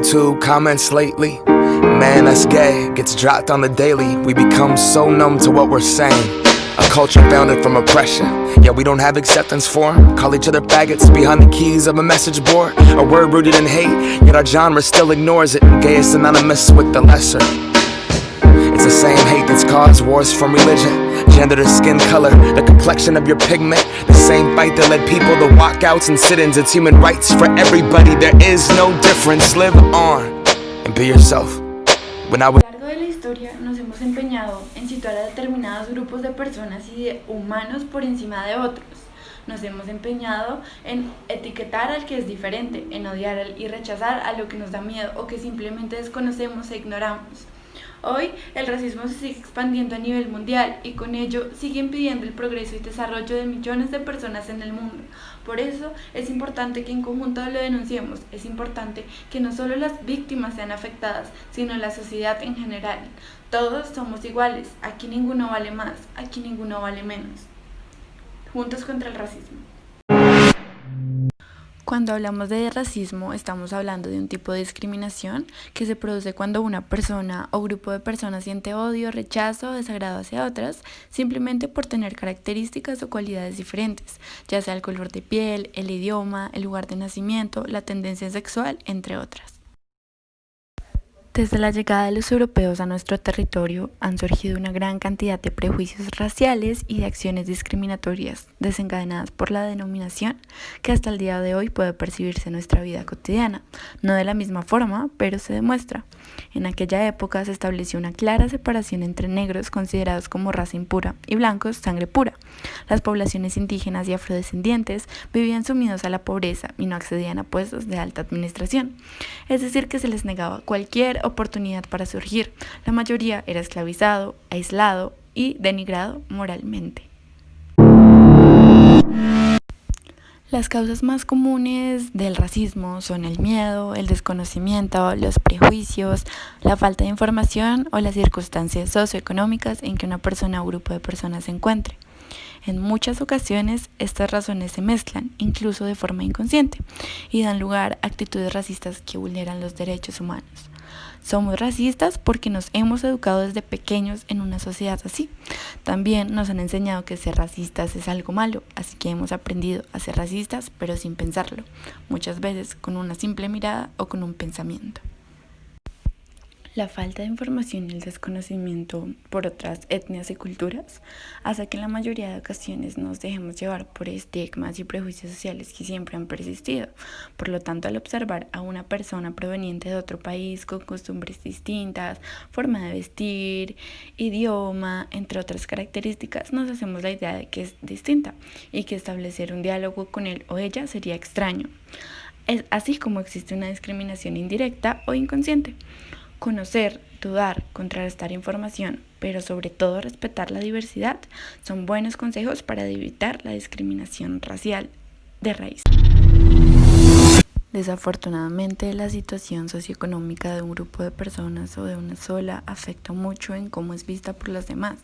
YouTube comments lately. Man, that's gay, gets dropped on the daily. We become so numb to what we're saying. A culture founded from oppression. Yeah, we don't have acceptance for 'em. Call each other faggots behind the keys of a message board. A word rooted in hate, yet our genre still ignores it. Gay is synonymous with the lesser. It's the same hate that's caused wars from religion, gender to skin color, the complexion of your pigment. The same fight that led people to walkouts and sit-ins. It's human rights for everybody. There is no difference. Live on and be yourself. When I was A lo largo de la historia nos hemos empeñado en situar a determinados grupos de personas y de humanos por encima de otros. Nos hemos empeñado en etiquetar al que es diferente, en odiar y rechazar a lo que nos da miedo o que simplemente desconocemos e ignoramos. Hoy el racismo se sigue expandiendo a nivel mundial y con ello sigue impidiendo el progreso y desarrollo de millones de personas en el mundo. Por eso es importante que en conjunto lo denunciemos, es importante que no solo las víctimas sean afectadas, sino la sociedad en general. Todos somos iguales, aquí ninguno vale más, aquí ninguno vale menos. Juntos contra el racismo. Cuando hablamos de racismo, estamos hablando de un tipo de discriminación que se produce cuando una persona o grupo de personas siente odio, rechazo o desagrado hacia otras, simplemente por tener características o cualidades diferentes, ya sea el color de piel, el idioma, el lugar de nacimiento, la tendencia sexual, entre otras. Desde la llegada de los europeos a nuestro territorio han surgido una gran cantidad de prejuicios raciales y de acciones discriminatorias desencadenadas por la denominación que hasta el día de hoy puede percibirse en nuestra vida cotidiana. No de la misma forma, pero se demuestra. En aquella época se estableció una clara separación entre negros considerados como raza impura y blancos sangre pura. Las poblaciones indígenas y afrodescendientes vivían sumidos a la pobreza y no accedían a puestos de alta administración. Es decir, que se les negaba cualquier oportunidad para surgir. La mayoría era esclavizado, aislado y denigrado moralmente. Las causas más comunes del racismo son el miedo, el desconocimiento, los prejuicios, la falta de información o las circunstancias socioeconómicas en que una persona o grupo de personas se encuentre. En muchas ocasiones estas razones se mezclan, incluso de forma inconsciente, y dan lugar a actitudes racistas que vulneran los derechos humanos. Somos racistas porque nos hemos educado desde pequeños en una sociedad así. También nos han enseñado que ser racistas es algo malo, así que hemos aprendido a ser racistas pero sin pensarlo, muchas veces con una simple mirada o con un pensamiento. La falta de información y el desconocimiento por otras etnias y culturas hace que en la mayoría de ocasiones nos dejemos llevar por estigmas y prejuicios sociales que siempre han persistido. Por lo tanto, al observar a una persona proveniente de otro país con costumbres distintas, forma de vestir, idioma, entre otras características, nos hacemos la idea de que es distinta y que establecer un diálogo con él o ella sería extraño. Es así como existe una discriminación indirecta o inconsciente. Conocer, dudar, contrarrestar información, pero sobre todo respetar la diversidad, son buenos consejos para evitar la discriminación racial de raíz. Desafortunadamente, la situación socioeconómica de un grupo de personas o de una sola afecta mucho en cómo es vista por las demás.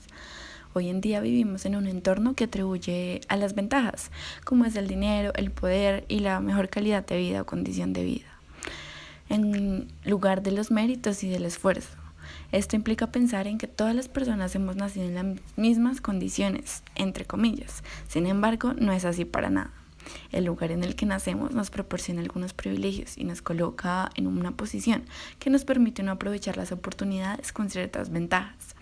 Hoy en día vivimos en un entorno que atribuye a las ventajas, como es el dinero, el poder y la mejor calidad de vida o condición de vida, en lugar de los méritos y del esfuerzo. Esto implica pensar en que todas las personas hemos nacido en las mismas condiciones, entre comillas. Sin embargo, no es así para nada. El lugar en el que nacemos nos proporciona algunos privilegios y nos coloca en una posición que nos permite no aprovechar las oportunidades con ciertas ventajas.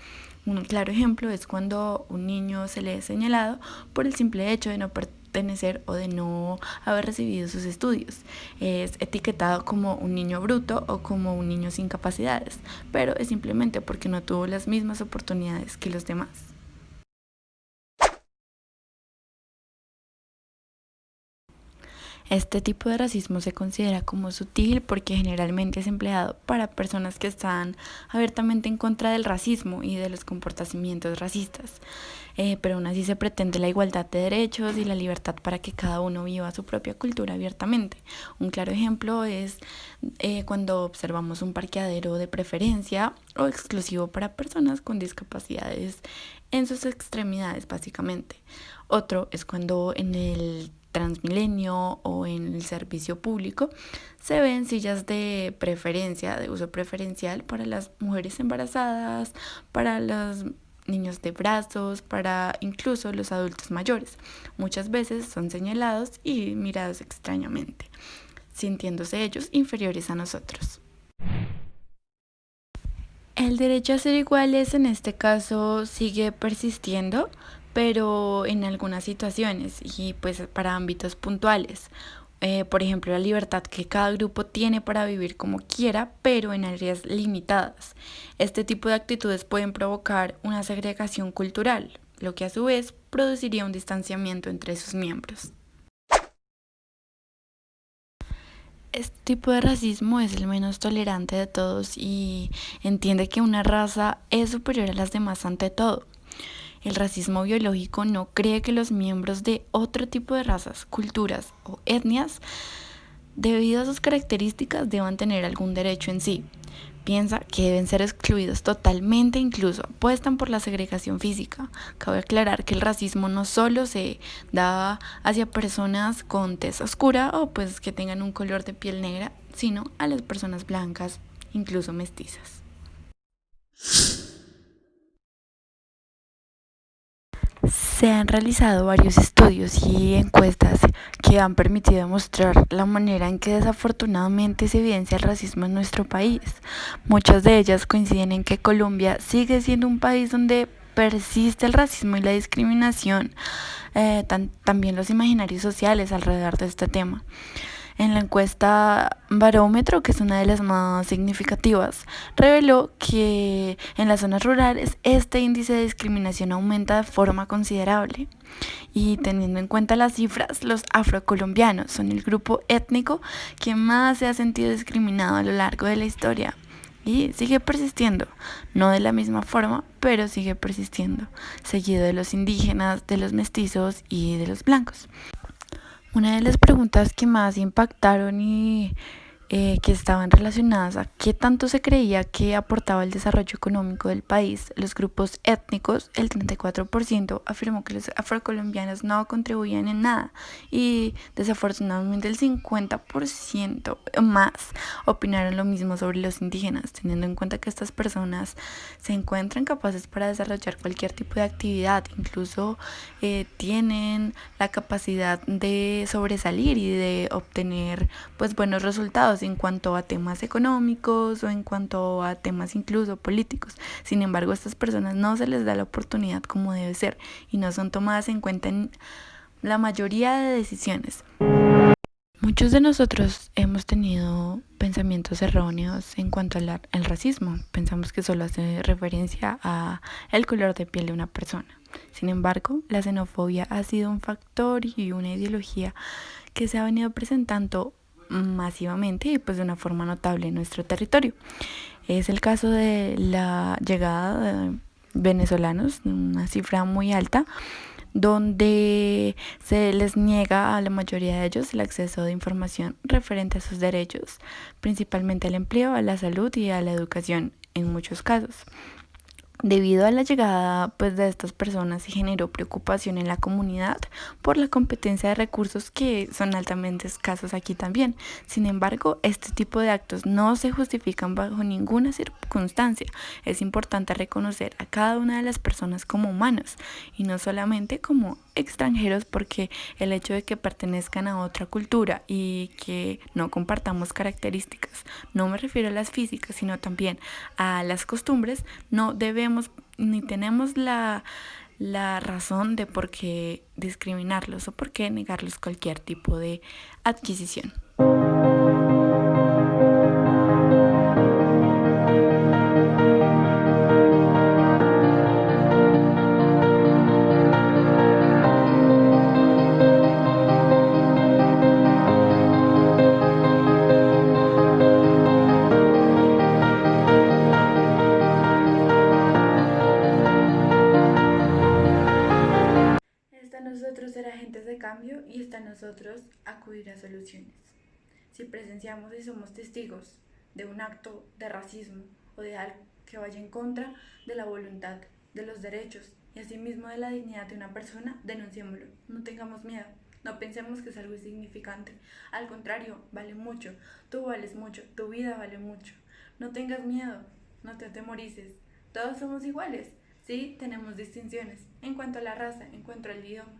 Un claro ejemplo es cuando un niño se le es señalado por el simple hecho de no pertenecer o de no haber recibido sus estudios. Es etiquetado como un niño bruto o como un niño sin capacidades, pero es simplemente porque no tuvo las mismas oportunidades que los demás. Este tipo de racismo se considera como sutil porque generalmente es empleado para personas que están abiertamente en contra del racismo y de los comportamientos racistas, pero aún así se pretende la igualdad de derechos y la libertad para que cada uno viva su propia cultura abiertamente. Un claro ejemplo es cuando observamos un parqueadero de preferencia o exclusivo para personas con discapacidades en sus extremidades, básicamente. Otro es cuando en el Transmilenio o en el servicio público, se ven sillas de preferencia, de uso preferencial para las mujeres embarazadas, para los niños de brazos, para incluso los adultos mayores. Muchas veces son señalados y mirados extrañamente, sintiéndose ellos inferiores a nosotros. El derecho a ser iguales en este caso sigue persistiendo, pero en algunas situaciones y pues para ámbitos puntuales. Por ejemplo, la libertad que cada grupo tiene para vivir como quiera, pero en áreas limitadas. Este tipo de actitudes pueden provocar una segregación cultural, lo que a su vez produciría un distanciamiento entre sus miembros. Este tipo de racismo es el menos tolerante de todos y entiende que una raza es superior a las demás ante todo. El racismo biológico no cree que los miembros de otro tipo de razas, culturas o etnias, debido a sus características, deban tener algún derecho en sí. Piensa que deben ser excluidos totalmente, incluso apuestan por la segregación física. Cabe aclarar que el racismo no solo se da hacia personas con tez oscura o pues que tengan un color de piel negra, sino a las personas blancas, incluso mestizas. Se han realizado varios estudios y encuestas que han permitido demostrar la manera en que desafortunadamente se evidencia el racismo en nuestro país. Muchas de ellas coinciden en que Colombia sigue siendo un país donde persiste el racismo y la discriminación, también los imaginarios sociales alrededor de este tema. En la encuesta Barómetro, que es una de las más significativas, reveló que en las zonas rurales este índice de discriminación aumenta de forma considerable. Y teniendo en cuenta las cifras, los afrocolombianos son el grupo étnico que más se ha sentido discriminado a lo largo de la historia. Y sigue persistiendo, no de la misma forma, pero sigue persistiendo, seguido de los indígenas, de los mestizos y de los blancos. Una de las preguntas que más impactaron y que estaban relacionadas a qué tanto se creía que aportaba el desarrollo económico del país, los grupos étnicos, el 34% afirmó que los afrocolombianos no contribuían en nada y desafortunadamente el 50% más opinaron lo mismo sobre los indígenas, teniendo en cuenta que estas personas se encuentran capaces para desarrollar cualquier tipo de actividad, incluso tienen la capacidad de sobresalir y de obtener pues buenos resultados en cuanto a temas económicos o en cuanto a temas incluso políticos. Sin embargo, a estas personas no se les da la oportunidad como debe ser y no son tomadas en cuenta en la mayoría de decisiones. Muchos de nosotros hemos tenido pensamientos erróneos en cuanto al racismo. Pensamos que solo hace referencia a el color de piel de una persona. Sin embargo, la xenofobia ha sido un factor y una ideología que se ha venido presentando masivamente y pues de una forma notable en nuestro territorio. Es el caso de la llegada de venezolanos, una cifra muy alta, donde se les niega a la mayoría de ellos el acceso de información referente a sus derechos, principalmente al empleo, a la salud y a la educación en muchos casos. Debido a la llegada pues, de estas personas se generó preocupación en la comunidad por la competencia de recursos que son altamente escasos aquí también. Sin embargo, este tipo de actos no se justifican bajo ninguna circunstancia. Es importante reconocer a cada una de las personas como humanos y no solamente como extranjeros, porque el hecho de que pertenezcan a otra cultura y que no compartamos características, no me refiero a las físicas, sino también a las costumbres, no debemos ni tenemos la razón de por qué discriminarlos o por qué negarles cualquier tipo de adquisición. Está en nosotros ser agentes de cambio y está en nosotros acudir a soluciones. Si presenciamos y somos testigos de un acto de racismo o de algo que vaya en contra de la voluntad, de los derechos y asimismo de la dignidad de una persona, denunciémoslo. No tengamos miedo. No pensemos que es algo insignificante. Al contrario, vale mucho. Tú vales mucho. Tu vida vale mucho. No tengas miedo. No te atemorices. Todos somos iguales. Sí, tenemos distinciones. En cuanto a la raza, en cuanto al idioma,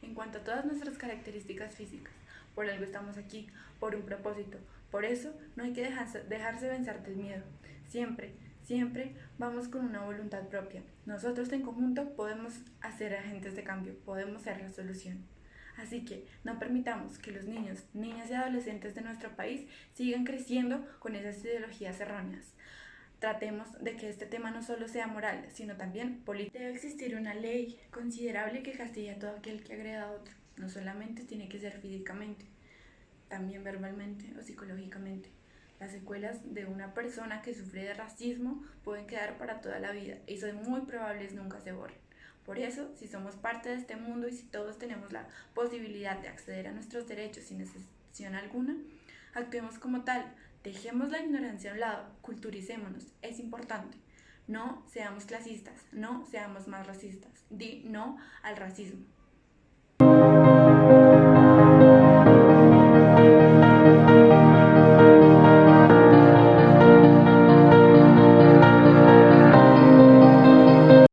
en cuanto a todas nuestras características físicas. Por algo estamos aquí, por un propósito. Por eso no hay que dejarse vencer del miedo. Siempre vamos con una voluntad propia. Nosotros en conjunto podemos hacer agentes de cambio, podemos ser la solución. Así que no permitamos que los niños, niñas y adolescentes de nuestro país sigan creciendo con esas ideologías erróneas. Tratemos de que este tema no solo sea moral, sino también político. Debe existir una ley considerable que castigue a todo aquel que agreda a otro. No solamente tiene que ser físicamente, también verbalmente o psicológicamente. Las secuelas de una persona que sufre de racismo pueden quedar para toda la vida y son muy probables nunca se borren. Por eso, si somos parte de este mundo y si todos tenemos la posibilidad de acceder a nuestros derechos sin excepción alguna, actuemos como tal, dejemos la ignorancia a un lado, culturicémonos, es importante. No seamos clasistas, no seamos más racistas, di no al racismo.